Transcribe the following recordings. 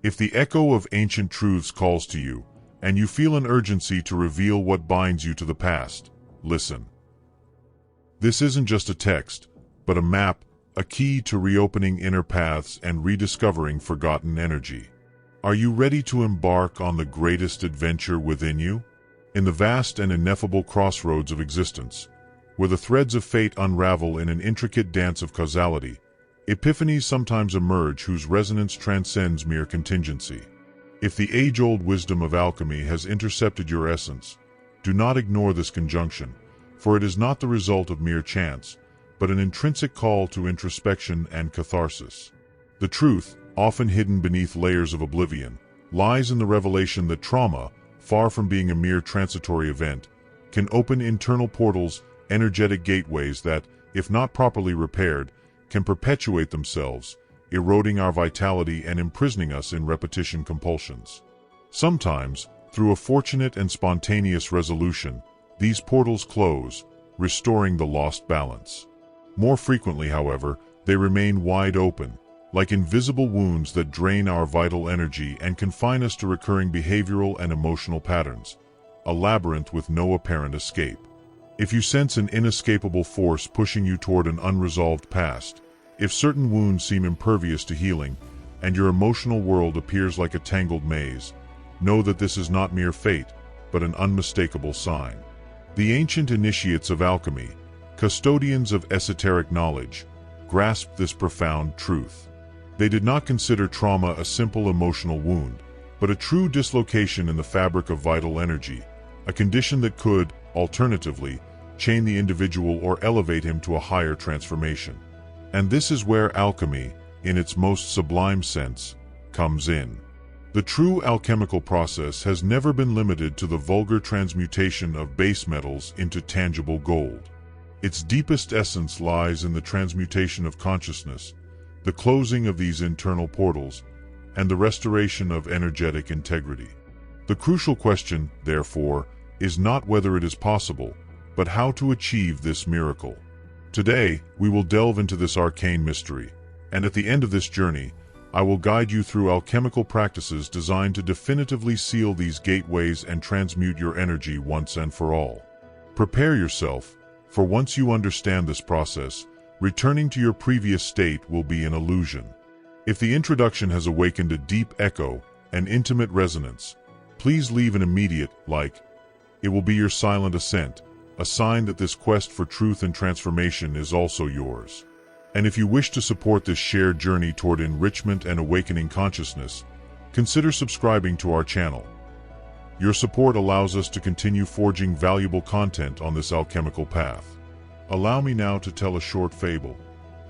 If the echo of ancient truths calls to you, and you feel an urgency to reveal what binds you to the past, listen. This isn't just a text, but a map, a key to reopening inner paths and rediscovering forgotten energy. Are you ready to embark on the greatest adventure within you? In the vast and ineffable crossroads of existence, where the threads of fate unravel in an intricate dance of causality, epiphanies sometimes emerge whose resonance transcends mere contingency. If the age-old wisdom of alchemy has intercepted your essence, do not ignore this conjunction, for it is not the result of mere chance, but an intrinsic call to introspection and catharsis. The truth, often hidden beneath layers of oblivion, lies in the revelation that trauma, far from being a mere transitory event, can open internal portals, energetic gateways that, if not properly repaired, can perpetuate themselves, eroding our vitality and imprisoning us in repetition compulsions. Sometimes, through a fortunate and spontaneous resolution, these portals close, restoring the lost balance. More frequently, however, they remain wide open, like invisible wounds that drain our vital energy and confine us to recurring behavioral and emotional patterns, a labyrinth with no apparent escape. If you sense an inescapable force pushing you toward an unresolved past, if certain wounds seem impervious to healing, and your emotional world appears like a tangled maze, know that this is not mere fate, but an unmistakable sign. The ancient initiates of alchemy, custodians of esoteric knowledge, grasped this profound truth. They did not consider trauma a simple emotional wound, but a true dislocation in the fabric of vital energy, a condition that could, alternatively, chain the individual or elevate him to a higher transformation. And this is where alchemy, in its most sublime sense, comes in. The true alchemical process has never been limited to the vulgar transmutation of base metals into tangible gold. Its deepest essence lies in the transmutation of consciousness, the closing of these internal portals, and the restoration of energetic integrity. The crucial question, therefore, is not whether it is possible, but how to achieve this miracle. Today, we will delve into this arcane mystery, and at the end of this journey, I will guide you through alchemical practices designed to definitively seal these gateways and transmute your energy once and for all. Prepare yourself, for once you understand this process, returning to your previous state will be an illusion. If the introduction has awakened a deep echo and intimate resonance, please leave an immediate like. It will be your silent assent, a sign that this quest for truth and transformation is also yours. And if you wish to support this shared journey toward enrichment and awakening consciousness, consider subscribing to our channel. Your support allows us to continue forging valuable content on this alchemical path. Allow me now to tell a short fable,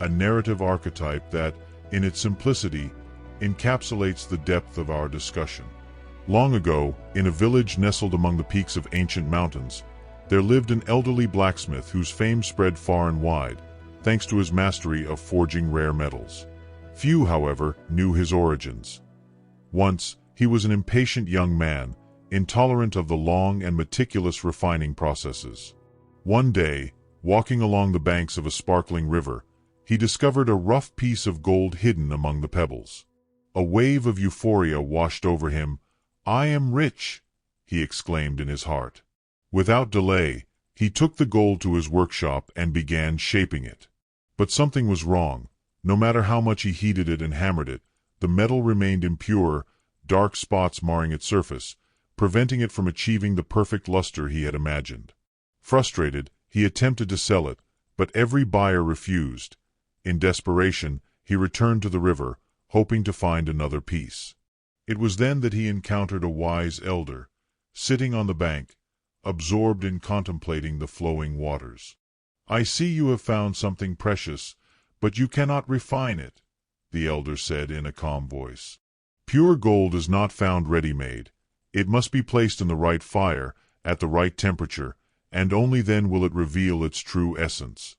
a narrative archetype that, in its simplicity, encapsulates the depth of our discussion. Long ago, in a village nestled among the peaks of ancient mountains, there lived an elderly blacksmith whose fame spread far and wide, thanks to his mastery of forging rare metals. Few, however, knew his origins. Once, he was an impatient young man, intolerant of the long and meticulous refining processes. One day, walking along the banks of a sparkling river, he discovered a rough piece of gold hidden among the pebbles. A wave of euphoria washed over him. "I am rich!" he exclaimed in his heart. Without delay, he took the gold to his workshop and began shaping it. But something was wrong. No matter how much he heated it and hammered it, the metal remained impure, dark spots marring its surface, preventing it from achieving the perfect luster he had imagined. Frustrated, he attempted to sell it, but every buyer refused. In desperation, he returned to the river, hoping to find another piece. It was then that he encountered a wise elder, sitting on the bank, absorbed in contemplating the flowing waters. "I see you have found something precious, but you cannot refine it," the elder said in a calm voice. "Pure gold is not found ready-made. It must be placed in the right fire, at the right temperature, and only then will it reveal its true essence."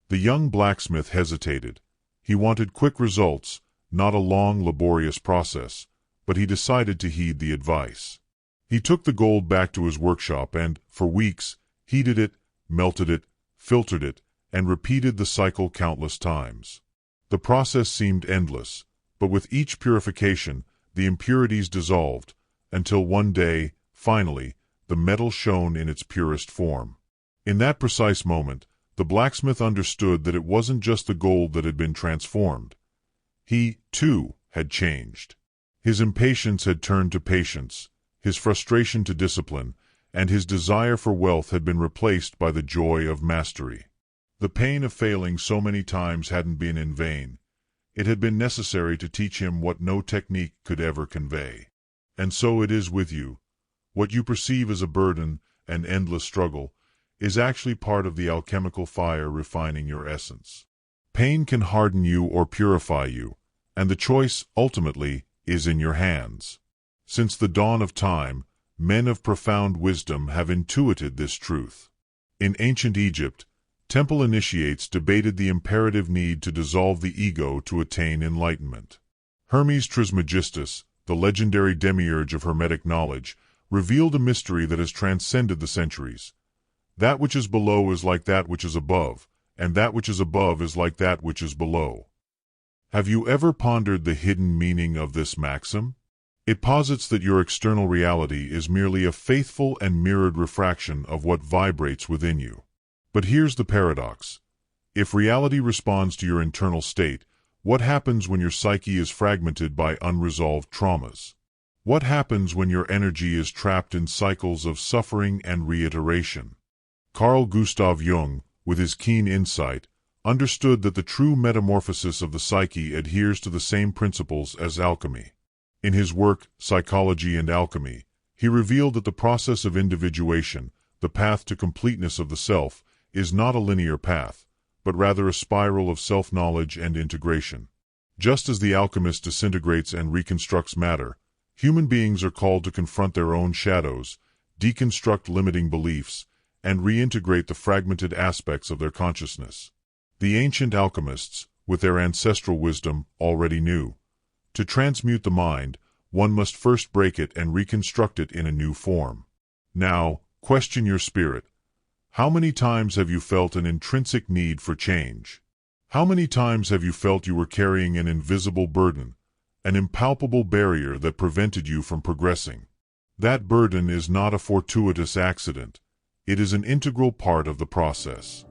The young blacksmith hesitated. He wanted quick results, not a long, laborious process, but he decided to heed the advice. He took the gold back to his workshop and, for weeks, heated it, melted it, filtered it, and repeated the cycle countless times. The process seemed endless, but with each purification, the impurities dissolved, until one day, finally, the metal shone in its purest form. In that precise moment, the blacksmith understood that it wasn't just the gold that had been transformed. He, too, had changed. His impatience had turned to patience, his frustration to discipline, and his desire for wealth had been replaced by the joy of mastery. The pain of failing so many times hadn't been in vain. It had been necessary to teach him what no technique could ever convey. And so it is with you. What you perceive as a burden, an endless struggle, is actually part of the alchemical fire refining your essence. Pain can harden you or purify you, and the choice, ultimately, is in your hands. Since the dawn of time, men of profound wisdom have intuited this truth. In ancient Egypt, temple initiates debated the imperative need to dissolve the ego to attain enlightenment. Hermes Trismegistus, the legendary demiurge of hermetic knowledge, revealed a mystery that has transcended the centuries. That which is below is like that which is above, and that which is above is like that which is below. Have you ever pondered the hidden meaning of this maxim? It posits that your external reality is merely a faithful and mirrored refraction of what vibrates within you. But here's the paradox. If reality responds to your internal state, what happens when your psyche is fragmented by unresolved traumas? What happens when your energy is trapped in cycles of suffering and reiteration? Carl Gustav Jung, with his keen insight, understood that the true metamorphosis of the psyche adheres to the same principles as alchemy. In his work, Psychology and Alchemy, he revealed that the process of individuation, the path to completeness of the self, is not a linear path, but rather a spiral of self-knowledge and integration. Just as the alchemist disintegrates and reconstructs matter, human beings are called to confront their own shadows, deconstruct limiting beliefs, and reintegrate the fragmented aspects of their consciousness. The ancient alchemists, with their ancestral wisdom, already knew. To transmute the mind, one must first break it and reconstruct it in a new form. Now, question your spirit. How many times have you felt an intrinsic need for change? How many times have you felt you were carrying an invisible burden, an impalpable barrier that prevented you from progressing? That burden is not a fortuitous accident. It is an integral part of the process.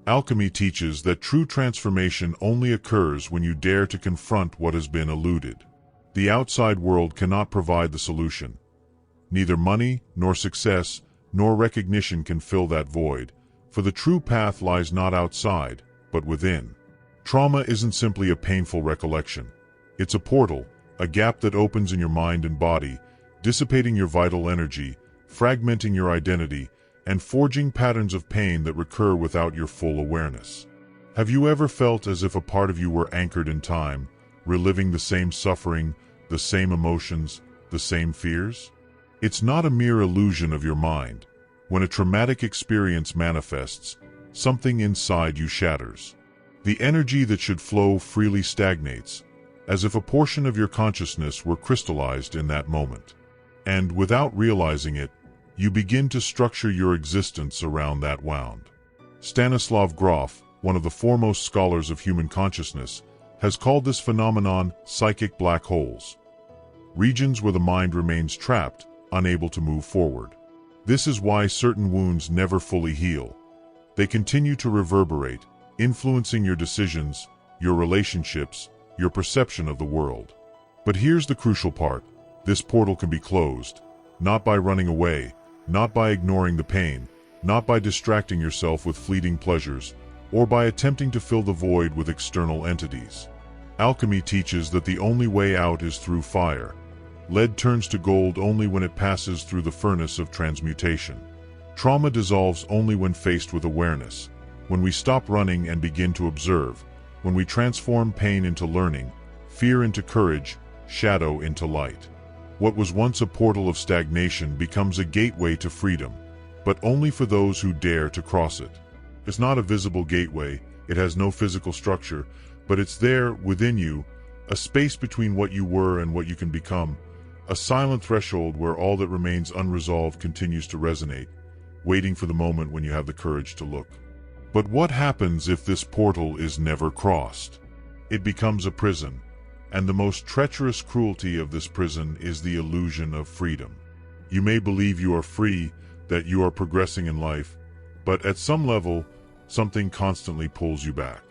Alchemy teaches that true transformation only occurs when you dare to confront what has been eluded. The outside world cannot provide the solution. Neither money, nor success, nor recognition can fill that void, for the true path lies not outside, but within. Trauma isn't simply a painful recollection. It's a portal, a gap that opens in your mind and body, dissipating your vital energy, fragmenting your identity, and forging patterns of pain that recur without your full awareness. Have you ever felt as if a part of you were anchored in time, reliving the same suffering, the same emotions, the same fears? It's not a mere illusion of your mind. When a traumatic experience manifests, something inside you shatters. The energy that should flow freely stagnates, as if a portion of your consciousness were crystallized in that moment. And without realizing it, you begin to structure your existence around that wound. Stanislav Grof, one of the foremost scholars of human consciousness, has called this phenomenon psychic black holes, regions where the mind remains trapped, unable to move forward. This is why certain wounds never fully heal. They continue to reverberate, influencing your decisions, your relationships, your perception of the world. But here's the crucial part. This portal can be closed, not by running away, not by ignoring the pain, not by distracting yourself with fleeting pleasures, or by attempting to fill the void with external entities. Alchemy teaches that the only way out is through fire. Lead turns to gold only when it passes through the furnace of transmutation. Trauma dissolves only when faced with awareness, when we stop running and begin to observe, when we transform pain into learning, fear into courage, shadow into light. What was once a portal of stagnation becomes a gateway to freedom, but only for those who dare to cross it. It's not a visible gateway, it has no physical structure, but it's there within you, a space between what you were and what you can become, a silent threshold where all that remains unresolved continues to resonate, waiting for the moment when you have the courage to look. But what happens if this portal is never crossed? It becomes a prison, And the most treacherous cruelty of this prison is the illusion of freedom. You may believe you are free, that you are progressing in life, but at some level, something constantly pulls you back.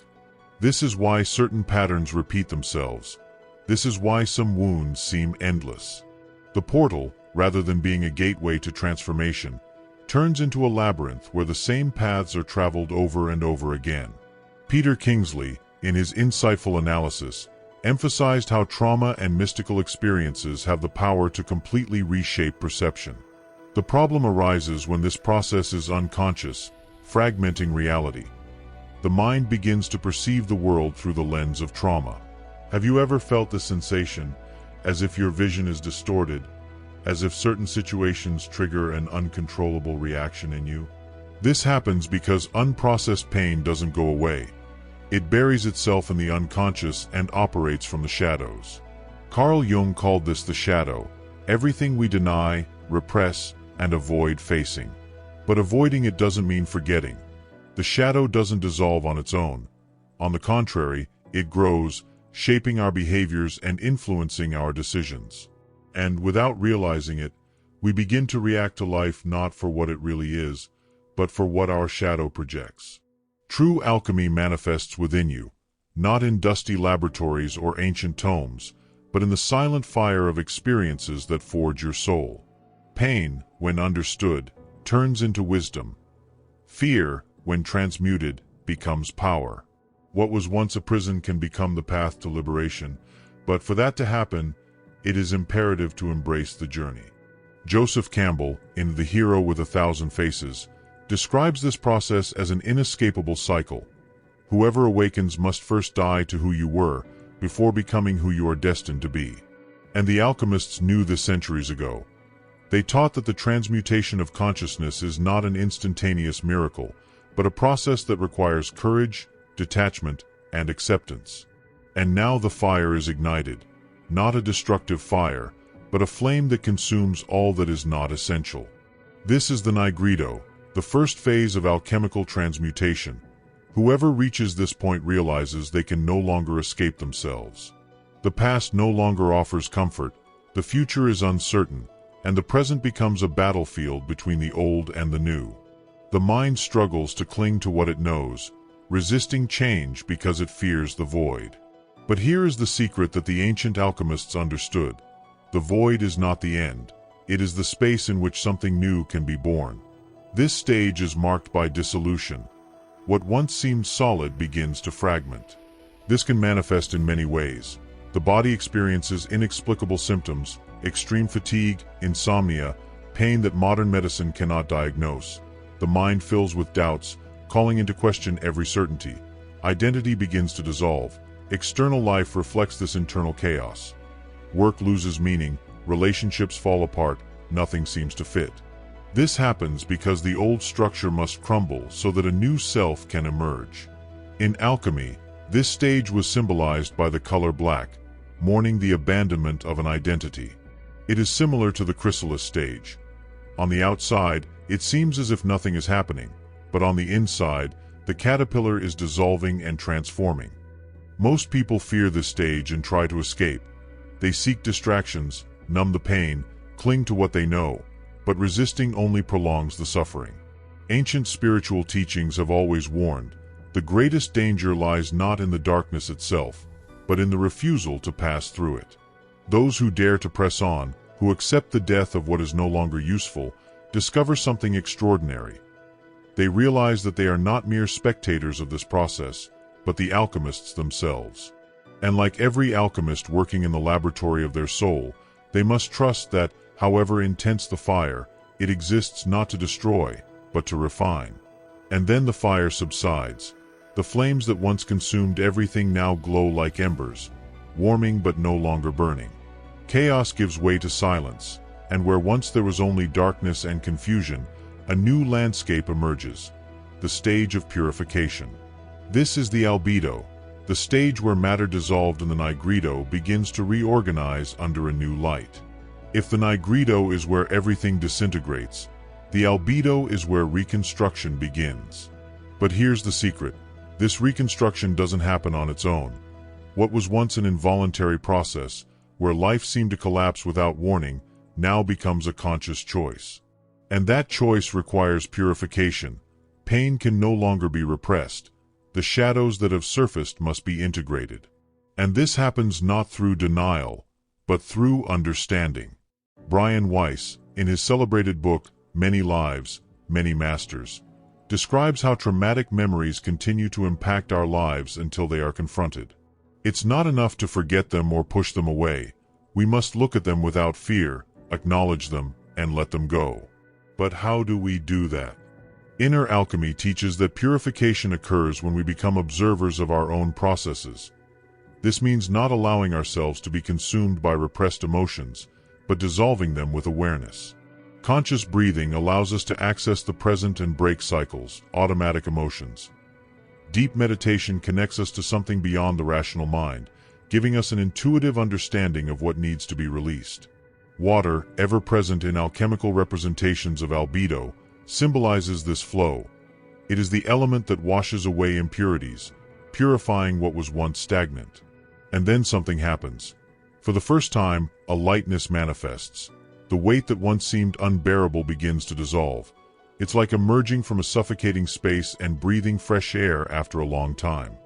This is why certain patterns repeat themselves. This is why some wounds seem endless. The portal, rather than being a gateway to transformation, turns into a labyrinth where the same paths are traveled over and over again. Peter Kingsley, in his insightful analysis, emphasized how trauma and mystical experiences have the power to completely reshape perception. The problem arises when this process is unconscious, fragmenting reality. The mind begins to perceive the world through the lens of trauma. Have you ever felt the sensation, as if your vision is distorted, as if certain situations trigger an uncontrollable reaction in you? This happens because unprocessed pain doesn't go away. It buries itself in the unconscious and operates from the shadows. Carl Jung called this the shadow, everything we deny, repress, and avoid facing. But avoiding it doesn't mean forgetting. The shadow doesn't dissolve on its own. On the contrary, it grows, shaping our behaviors and influencing our decisions. And without realizing it, we begin to react to life not for what it really is, but for what our shadow projects. True alchemy manifests within you, not in dusty laboratories or ancient tomes, but in the silent fire of experiences that forge your soul. Pain, when understood, turns into wisdom. Fear, when transmuted, becomes power. What was once a prison can become the path to liberation, but for that to happen, it is imperative to embrace the journey. Joseph Campbell, in The Hero with a Thousand Faces, describes this process as an inescapable cycle. Whoever awakens must first die to who you were, before becoming who you are destined to be. And the alchemists knew this centuries ago. They taught that the transmutation of consciousness is not an instantaneous miracle, but a process that requires courage, detachment, and acceptance. And now the fire is ignited, not a destructive fire, but a flame that consumes all that is not essential. This is the nigredo, the first phase of alchemical transmutation. Whoever reaches this point realizes they can no longer escape themselves. The past no longer offers comfort, the future is uncertain, and the present becomes a battlefield between the old and the new. The mind struggles to cling to what it knows, resisting change because it fears the void. But here is the secret that the ancient alchemists understood. The void is not the end. It is the space in which something new can be born. This stage is marked by dissolution. What once seemed solid begins to fragment. This can manifest in many ways. The body experiences inexplicable symptoms, extreme fatigue, insomnia, pain that modern medicine cannot diagnose. The mind fills with doubts, calling into question every certainty. Identity begins to dissolve. External life reflects this internal chaos. Work loses meaning, relationships fall apart, nothing seems to fit. This happens because the old structure must crumble so that a new self can emerge. In alchemy, this stage was symbolized by the color black, mourning the abandonment of an identity. It is similar to the chrysalis stage. On the outside, it seems as if nothing is happening, but on the inside, the caterpillar is dissolving and transforming. Most people fear this stage and try to escape. They seek distractions, numb the pain, cling to what they know, but resisting only prolongs the suffering. Ancient spiritual teachings have always warned, the greatest danger lies not in the darkness itself, but in the refusal to pass through it. Those who dare to press on, who accept the death of what is no longer useful, discover something extraordinary. They realize that they are not mere spectators of this process, but the alchemists themselves. And like every alchemist working in the laboratory of their soul, they must trust that, however intense the fire, it exists not to destroy, but to refine. And then the fire subsides. The flames that once consumed everything now glow like embers, warming but no longer burning. Chaos gives way to silence, and where once there was only darkness and confusion, a new landscape emerges, the stage of purification. This is the albedo, the stage where matter dissolved in the nigredo begins to reorganize under a new light. If the nigredo is where everything disintegrates, the albedo is where reconstruction begins. But here's the secret. This reconstruction doesn't happen on its own. What was once an involuntary process, where life seemed to collapse without warning, now becomes a conscious choice. And that choice requires purification. Pain can no longer be repressed. The shadows that have surfaced must be integrated. And this happens not through denial, but through understanding. Brian Weiss, in his celebrated book, Many Lives, Many Masters, describes how traumatic memories continue to impact our lives until they are confronted. It's not enough to forget them or push them away. We must look at them without fear, acknowledge them, and let them go. But how do we do that? Inner alchemy teaches that purification occurs when we become observers of our own processes. This means not allowing ourselves to be consumed by repressed emotions, but dissolving them with awareness. Conscious breathing allows us to access the present and break cycles, automatic emotions. Deep meditation connects us to something beyond the rational mind, giving us an intuitive understanding of what needs to be released. Water, ever present in alchemical representations of albedo, symbolizes this flow. It is the element that washes away impurities, purifying what was once stagnant. And then something happens. For the first time, a lightness manifests. The weight that once seemed unbearable begins to dissolve. It's like emerging from a suffocating space and breathing fresh air after a long time.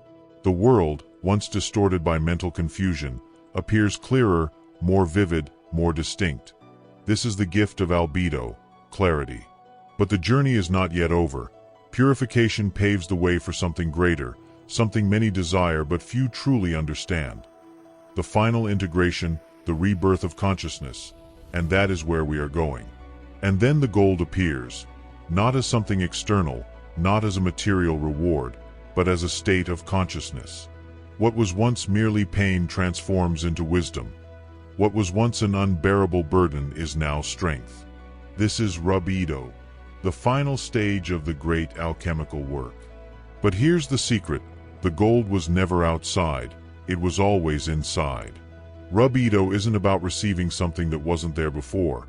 The world, once distorted by mental confusion, appears clearer, more vivid, more distinct. This is the gift of albedo, clarity. But the journey is not yet over. Purification paves the way for something greater, something many desire but few truly understand. The final integration, the rebirth of consciousness. And that is where we are going. And then the gold appears, not as something external, not as a material reward, but as a state of consciousness. What was once merely pain transforms into wisdom. What was once an unbearable burden is now strength. This is rubido, the final stage of the great alchemical work. But here's the secret: the gold was never outside, it was always inside. Rubido isn't about receiving something that wasn't there before.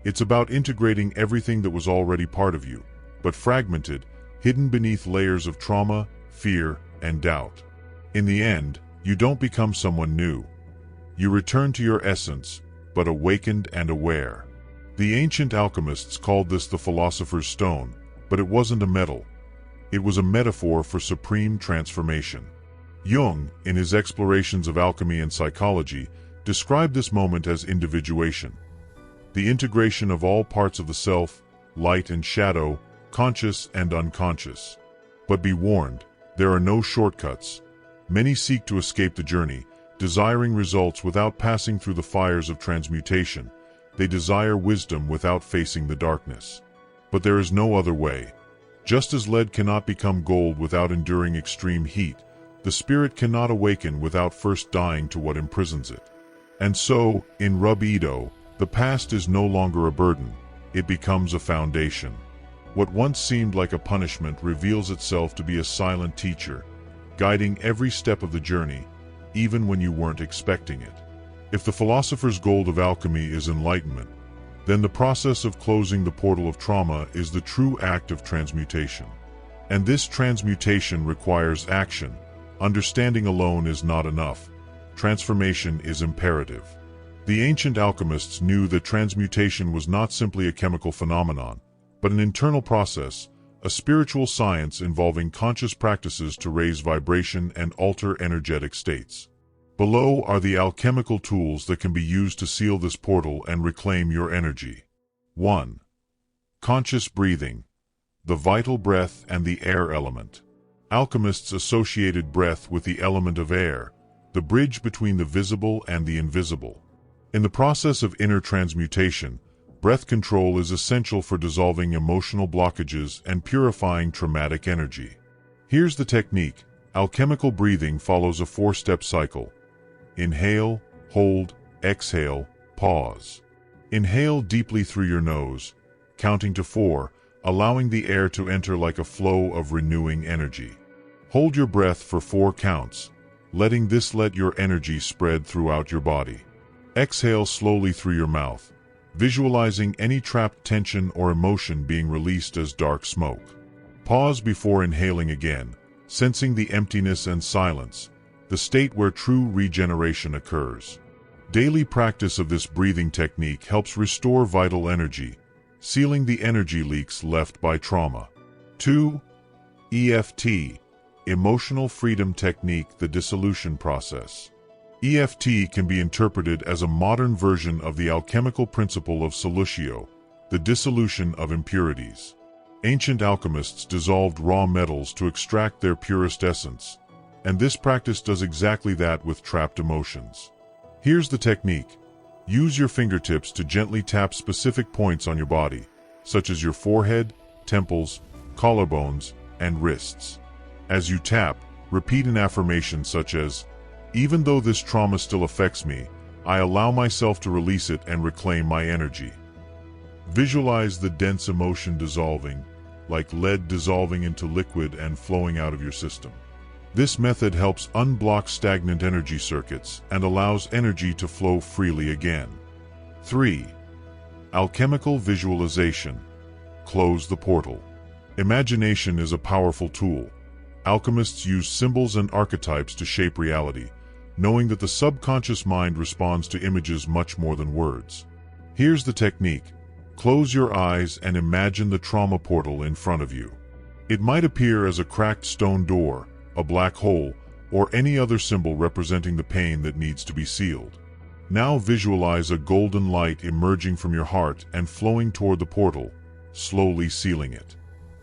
It's about integrating everything that was already part of you, but fragmented, hidden beneath layers of trauma, fear, and doubt. In the end, you don't become someone new. You return to your essence, but awakened and aware. The ancient alchemists called this the philosopher's stone, but it wasn't a metal. It was a metaphor for supreme transformation. Jung, in his explorations of alchemy and psychology, described this moment as individuation. The integration of all parts of the self, light and shadow, conscious and unconscious. But be warned, there are no shortcuts. Many seek to escape the journey, desiring results without passing through the fires of transmutation. They desire wisdom without facing the darkness. But there is no other way. Just as lead cannot become gold without enduring extreme heat, the spirit cannot awaken without first dying to what imprisons it. And so, in rubido, the past is no longer a burden, it becomes a foundation. What once seemed like a punishment reveals itself to be a silent teacher, guiding every step of the journey, even when you weren't expecting it. If the philosopher's gold of alchemy is enlightenment, then the process of closing the portal of trauma is the true act of transmutation. And this transmutation requires action. Understanding alone is not enough. Transformation is imperative. The ancient alchemists knew that transmutation was not simply a chemical phenomenon, but an internal process, a spiritual science involving conscious practices to raise vibration and alter energetic states. Below are the alchemical tools that can be used to seal this portal and reclaim your energy. 1. Conscious breathing, the vital breath and the air element. Alchemists associated breath with the element of air, the bridge between the visible and the invisible. In the process of inner transmutation, breath control is essential for dissolving emotional blockages and purifying traumatic energy. Here's the technique. Alchemical breathing follows a 4-step cycle. Inhale, hold, exhale, pause. Inhale deeply through your nose, counting to 4, allowing the air to enter like a flow of renewing energy. Hold your breath for 4 counts, letting this let your energy spread throughout your body. Exhale slowly through your mouth, visualizing any trapped tension or emotion being released as dark smoke. Pause before inhaling again, sensing the emptiness and silence, the state where true regeneration occurs. Daily practice of this breathing technique helps restore vital energy, sealing the energy leaks left by trauma. 2. EFT, Emotional Freedom Technique, the dissolution process. EFT can be interpreted as a modern version of the alchemical principle of solutio, the dissolution of impurities. Ancient alchemists dissolved raw metals to extract their purest essence, and this practice does exactly that with trapped emotions. Here's the technique. Use your fingertips to gently tap specific points on your body, such as your forehead, temples, collarbones, and wrists. As you tap, repeat an affirmation such as, "Even though this trauma still affects me, I allow myself to release it and reclaim my energy." Visualize the dense emotion dissolving, like lead dissolving into liquid and flowing out of your system. This method helps unblock stagnant energy circuits and allows energy to flow freely again. 3. Alchemical visualization. Close the portal. Imagination is a powerful tool. Alchemists use symbols and archetypes to shape reality, knowing that the subconscious mind responds to images much more than words. Here's the technique. Close your eyes and imagine the trauma portal in front of you. It might appear as a cracked stone door, a black hole, or any other symbol representing the pain that needs to be sealed. Now visualize a golden light emerging from your heart and flowing toward the portal, slowly sealing it.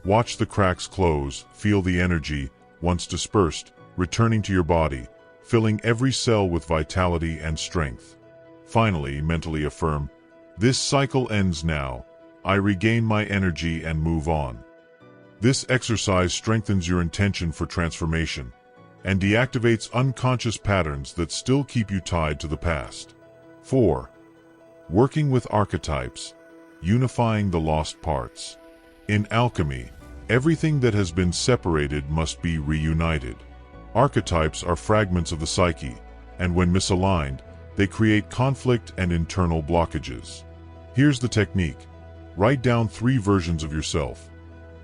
Watch the cracks close, feel the energy, once dispersed, returning to your body, filling every cell with vitality and strength. Finally, mentally affirm, "This cycle ends now. I regain my energy and move on." This exercise strengthens your intention for transformation and deactivates unconscious patterns that still keep you tied to the past. 4. Working with archetypes, unifying the lost parts. In alchemy, everything that has been separated must be reunited. Archetypes are fragments of the psyche, and when misaligned, they create conflict and internal blockages. Here's the technique. Write down 3 versions of yourself.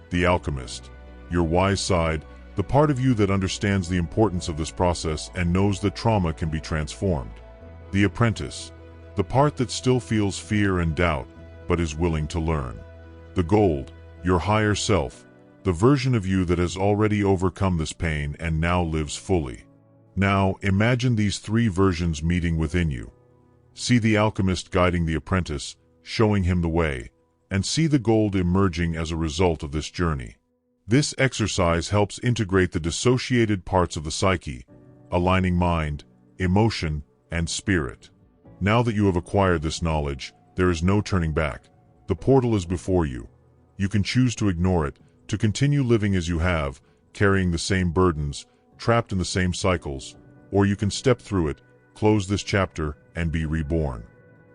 The alchemist, your wise side, the part of you that understands the importance of this process and knows that trauma can be transformed. The apprentice, the part that still feels fear and doubt, but is willing to learn. The gold, your higher self, the version of you that has already overcome this pain and now lives fully. Now, imagine these 3 versions meeting within you. See the alchemist guiding the apprentice, showing him the way, and see the gold emerging as a result of this journey. This exercise helps integrate the dissociated parts of the psyche, aligning mind, emotion, and spirit. Now that you have acquired this knowledge, there is no turning back. The portal is before you. You can choose to ignore it, to continue living as you have, carrying the same burdens, trapped in the same cycles, or you can step through it, close this chapter, and be reborn.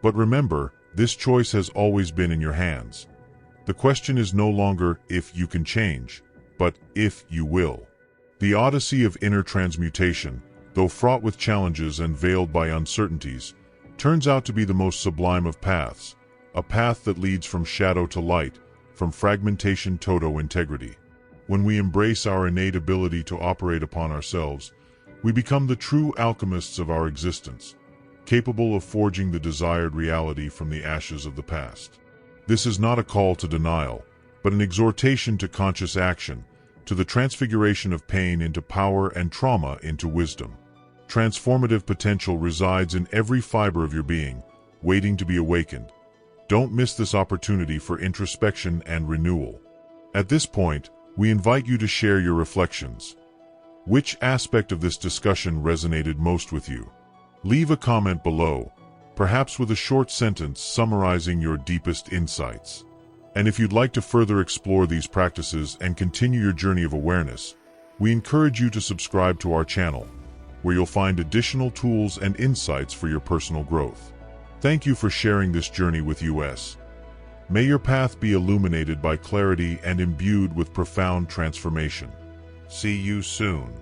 But remember, this choice has always been in your hands. The question is no longer if you can change, but if you will. The odyssey of inner transmutation, though fraught with challenges and veiled by uncertainties, turns out to be the most sublime of paths, a path that leads from shadow to light, from fragmentation to integrity. When we embrace our innate ability to operate upon ourselves, we become the true alchemists of our existence, capable of forging the desired reality from the ashes of the past. This is not a call to denial, but an exhortation to conscious action, to the transfiguration of pain into power and trauma into wisdom. Transformative potential resides in every fiber of your being, waiting to be awakened. Don't miss this opportunity for introspection and renewal. At this point, we invite you to share your reflections. Which aspect of this discussion resonated most with you? Leave a comment below, perhaps with a short sentence summarizing your deepest insights. And if you'd like to further explore these practices and continue your journey of awareness, we encourage you to subscribe to our channel, where you'll find additional tools and insights for your personal growth. Thank you for sharing this journey with us. May your path be illuminated by clarity and imbued with profound transformation. See you soon.